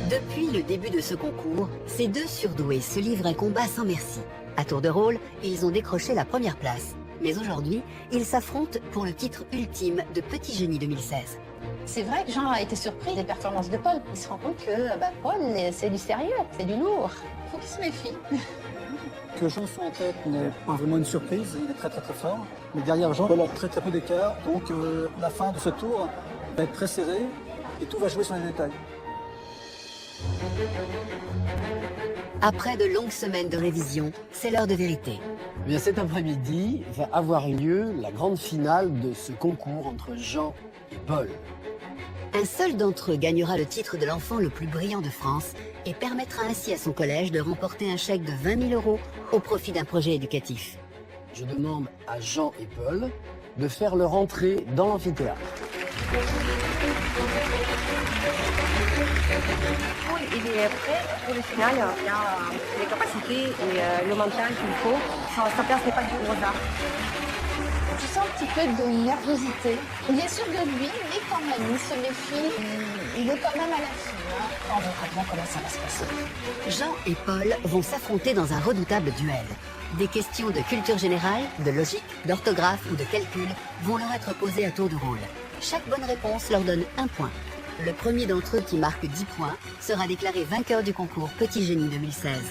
Depuis le début de ce concours, ces deux surdoués se livrent un combat sans merci. À tour de rôle, ils ont décroché la première place. Mais aujourd'hui, ils s'affrontent pour le titre ultime de Petit Génie 2016. C'est vrai que Jean a été surpris des performances de Paul. Il se rend compte que Paul, c'est du sérieux, c'est du lourd. Il faut qu'il se méfie. Que Jean soit en tête n'est pas vraiment une surprise, il est très très fort. Mais derrière Jean, il y a très peu d'écart. Donc la fin de ce tour va être très serrée et tout va jouer sur les détails. Après de longues semaines de révision, c'est l'heure de vérité. Eh bien, cet après-midi va avoir lieu la grande finale de ce concours entre Jean et Paul. Un seul d'entre eux gagnera le titre de l'enfant le plus brillant de France et permettra ainsi à son collège de remporter un chèque de 20 000 € au profit d'un projet éducatif. Je demande à Jean et Paul de faire leur entrée dans l'amphithéâtre. Paul, il est prêt pour le final, il a les capacités et le mental qu'il faut. Sa place n'est pas du hasard. Je sent un petit peu de nervosité. Il est sûr de lui, mais quand même, il se méfie. Il est quand même à l'affût. On verra bien comment ça va se passer. Jean et Paul vont s'affronter dans un redoutable duel. Des questions de culture générale, de logique, d'orthographe ou de calcul vont leur être posées à tour de rôle. Chaque bonne réponse leur donne 1 point. Le premier d'entre eux qui marque 10 points sera déclaré vainqueur du concours Petit Génie 2016.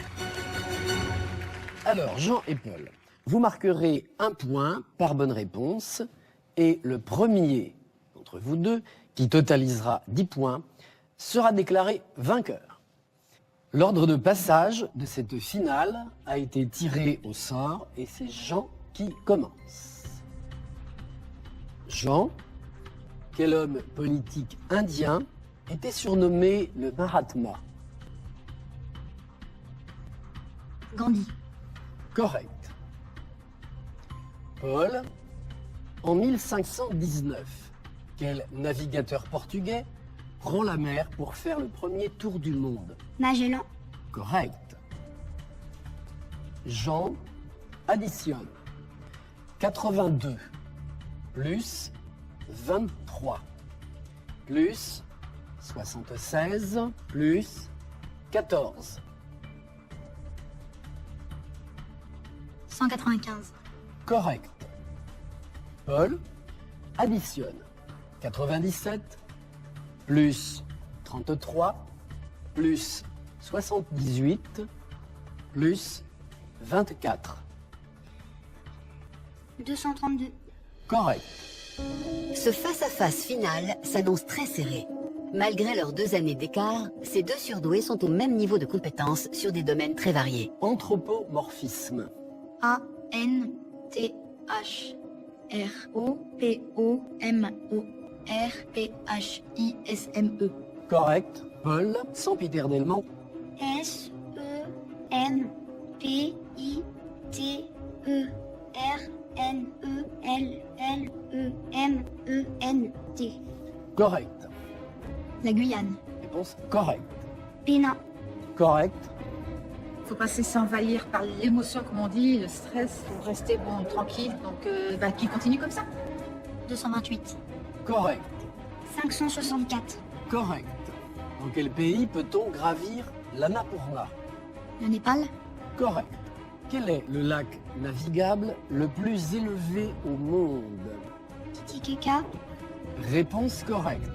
Alors, Jean et Paul, vous marquerez 1 point par bonne réponse et le premier d'entre vous deux, qui totalisera 10 points, sera déclaré vainqueur. L'ordre de passage de cette finale a été tiré au sort et c'est Jean qui commence. Jean, quel homme politique indien était surnommé le Mahatma? Gandhi. Correct. Paul, en 1519, quel navigateur portugais prend la mer pour faire le premier tour du monde? Magellan. Correct. Jean, additionne 82 plus 23 plus 76 plus 14. 195. Correct. Paul, additionne 97 plus 33 plus 78 plus 24. 232. Correct. Ce face-à-face final s'annonce très serré. Malgré leurs 2 années d'écart, ces deux surdoués sont au même niveau de compétences sur des domaines très variés. Anthropomorphisme. Anthropomorphisme. Correct. Paul, sempiternellement. SENPITERNELLENT. Correct. La Guyane. Réponse correcte. Pina. Correct. Faut pas se laisser envahir par l'émotion, comme on dit, le stress. Faut rester bon, tranquille. Donc, qui continue comme ça. 228. Correct. 564. Correct. Dans quel pays peut-on gravir l'Annapurna? Le Népal. Correct. Quel est le lac navigable le plus élevé au monde? Titicaca. Réponse correcte.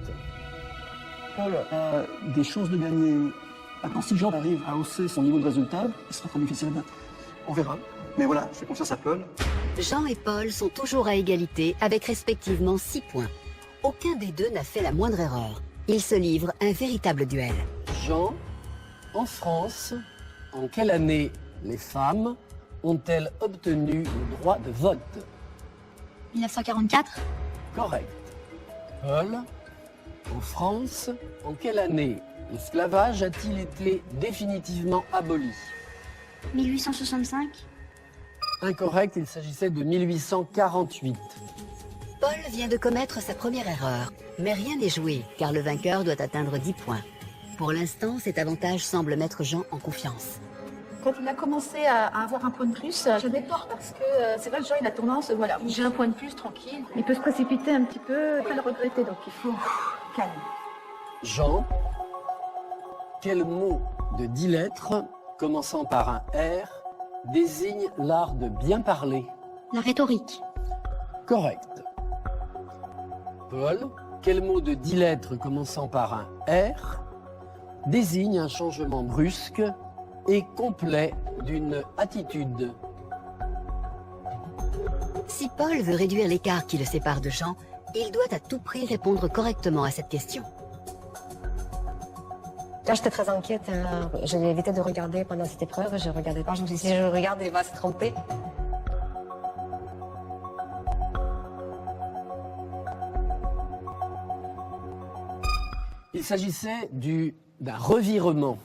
Paul a des chances de gagner. Maintenant, si Jean arrive à hausser son niveau de résultat, ce sera très difficile. On verra. Mais voilà, je fais confiance à Paul. Jean et Paul sont toujours à égalité avec respectivement 6 points. Aucun des deux n'a fait la moindre erreur. Ils se livrent un véritable duel. Jean, en France, en quelle année les femmes ont-elles obtenu le droit de vote? 1944. Correct. Paul, en France, en quelle année l'esclavage a-t-il été définitivement aboli? 1865. Incorrect, il s'agissait de 1848. Paul vient de commettre sa première erreur, mais rien n'est joué car le vainqueur doit atteindre 10 points. Pour l'instant, cet avantage semble mettre Jean en confiance. Quand il a commencé à avoir un point de plus, j'avais peur parce que c'est vrai que Jean, il a tendance, voilà, j'ai un point de plus, tranquille. Il peut se précipiter un petit peu, pas le regretter, donc il faut calme. Jean, quel mot de 10 lettres, commençant par un R, désigne l'art de bien parler? La rhétorique. Correct. Paul, quel mot de 10 lettres commençant par un R désigne un changement brusque et complet d'une attitude? Si Paul veut réduire l'écart qui le sépare de Jean, il doit à tout prix répondre correctement à cette question. Là, j'étais très inquiète. Je l'ai évité de regarder pendant cette épreuve. Je regardais pas. Je me suis dit, si je regarde, il va se tromper. Il s'agissait d'un revirement.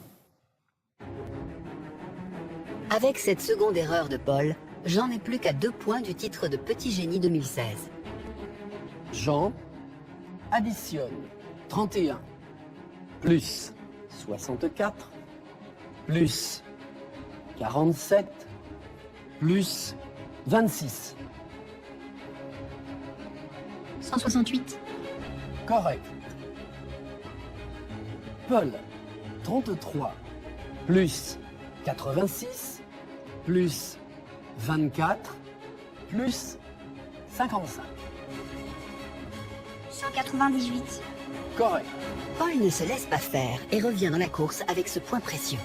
Avec cette seconde erreur de Paul, Jean n'est plus qu'à 2 points du titre de Petit Génie 2016. Jean additionne 31 plus 64 plus 47 plus 26. 168. Correct. Paul, 33 plus 86 plus 24 plus 55. 198. Correct. Paul ne se laisse pas faire et revient dans la course avec ce point précieux.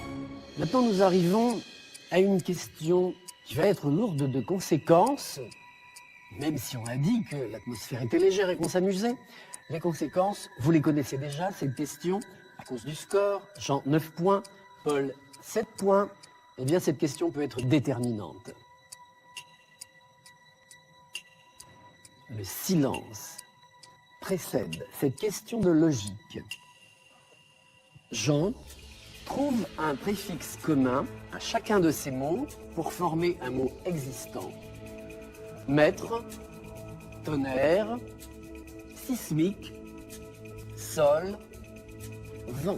Maintenant, nous arrivons à une question qui va être lourde de conséquences, même si on a dit que l'atmosphère était légère et qu'on s'amusait. Les conséquences, vous les connaissez déjà, cette question, à cause du score. Jean, 9 points, Paul, 7 points. Eh bien, cette question peut être déterminante. Le silence précède cette question de logique. Jean trouve un préfixe commun à chacun de ces mots pour former un mot existant. Maître, tonnerre, sismique, sol, vent.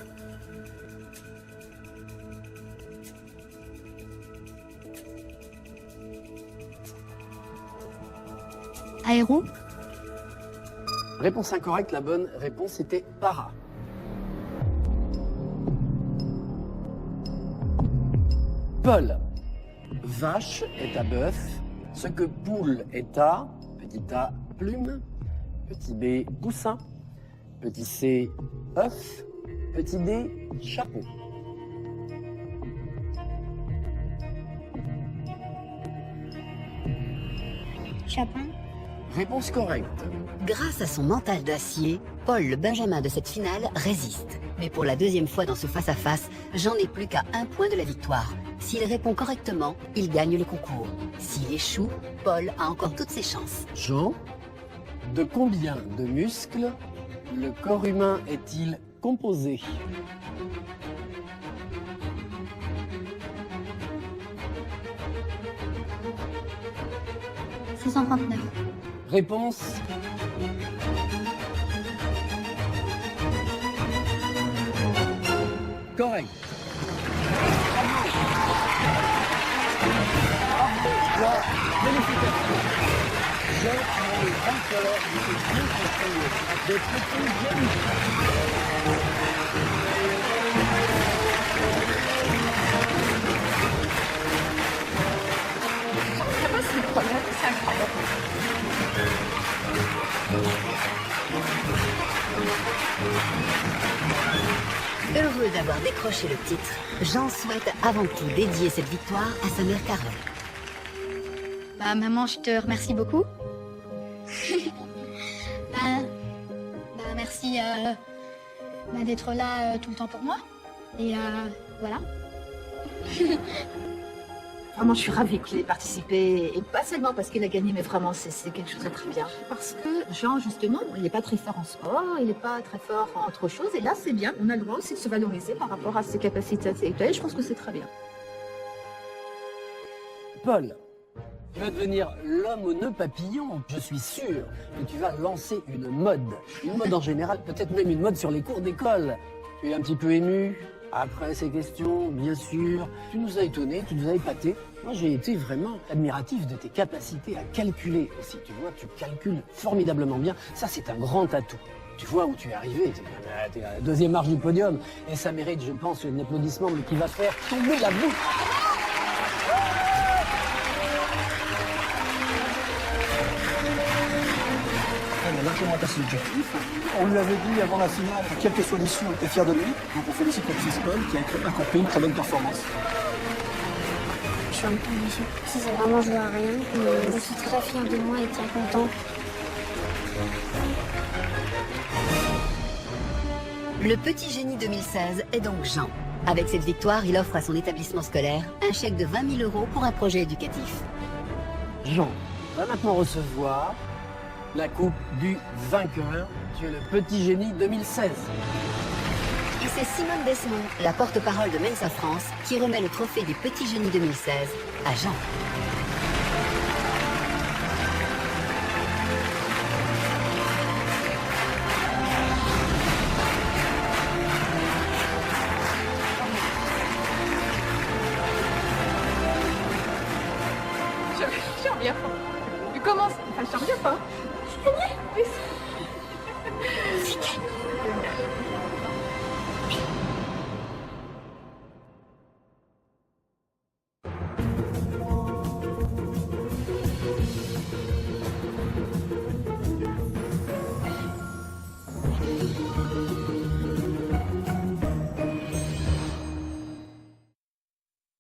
Aéro. Réponse incorrecte, la bonne réponse était para. Paul, vache est à bœuf, ce que poule est à, petit a, plume, petit b, poussin, petit c, œuf, petit d, chapeau. Chapin. Réponse correcte. Grâce à son mental d'acier, Paul le Benjamin de cette finale résiste. Mais pour la deuxième fois dans ce face-à-face, Jean n'est plus qu'à 1 point de la victoire. S'il répond correctement, il gagne le concours. S'il échoue, Paul a encore toutes ses chances. Jean, de combien de muscles le corps humain est-il composé? « 639. Réponse correcte. Félicitations. Jean est le vainqueur de ce jeu concours de Petit Génie. Heureux d'avoir décroché le titre, Jean souhaite avant tout dédier cette victoire à sa mère Carole. Bah maman, je te remercie beaucoup. Merci d'être là tout le temps pour moi. Et voilà. Vraiment, je suis ravie qu'il ait participé, et pas seulement parce qu'il a gagné, mais vraiment, c'est quelque chose de très bien. Parce que Jean, justement, il n'est pas très fort en sport, il n'est pas très fort en autre chose, et là, c'est bien. On a le droit aussi de se valoriser par rapport à ses capacités intellectuelles. Je pense que c'est très bien. Paul, tu vas devenir l'homme aux nœuds papillons. Je suis sûr que tu vas lancer une mode. Une mode en général, peut-être même une mode sur les cours d'école. Tu es un petit peu ému après ces questions, bien sûr. Tu nous as étonnés, tu nous as épatés. Moi, j'ai été vraiment admiratif de tes capacités à calculer aussi. Tu vois, tu calcules formidablement bien. Ça, c'est un grand atout. Tu vois où tu es arrivé. Tu es à la deuxième marche du podium. Et ça mérite, je pense, un applaudissement qui va faire tomber la bouche. Elle a largement atteint son objectif. On lui avait dit avant la finale, quelle que soit l'issue, on était fiers de lui. Donc on félicite le fils Paul qui a accompli une très bonne performance. Je suis un peu déçue. Ça s'est vraiment joué à rien. Mais je suis très fière de moi et très contente. Le petit génie 2016 est donc Jean. Avec cette victoire, il offre à son établissement scolaire un chèque de 20 000 € pour un projet éducatif. Jean va maintenant recevoir la coupe du vainqueur. Tu es le petit génie 2016. Et c'est Simone Desmond, la porte-parole de Mensa France, qui remet le trophée du petit génie 2016 à Jean. Je reviens pas. Tu commences. Enfin, je reviens pas. J'ai gagné.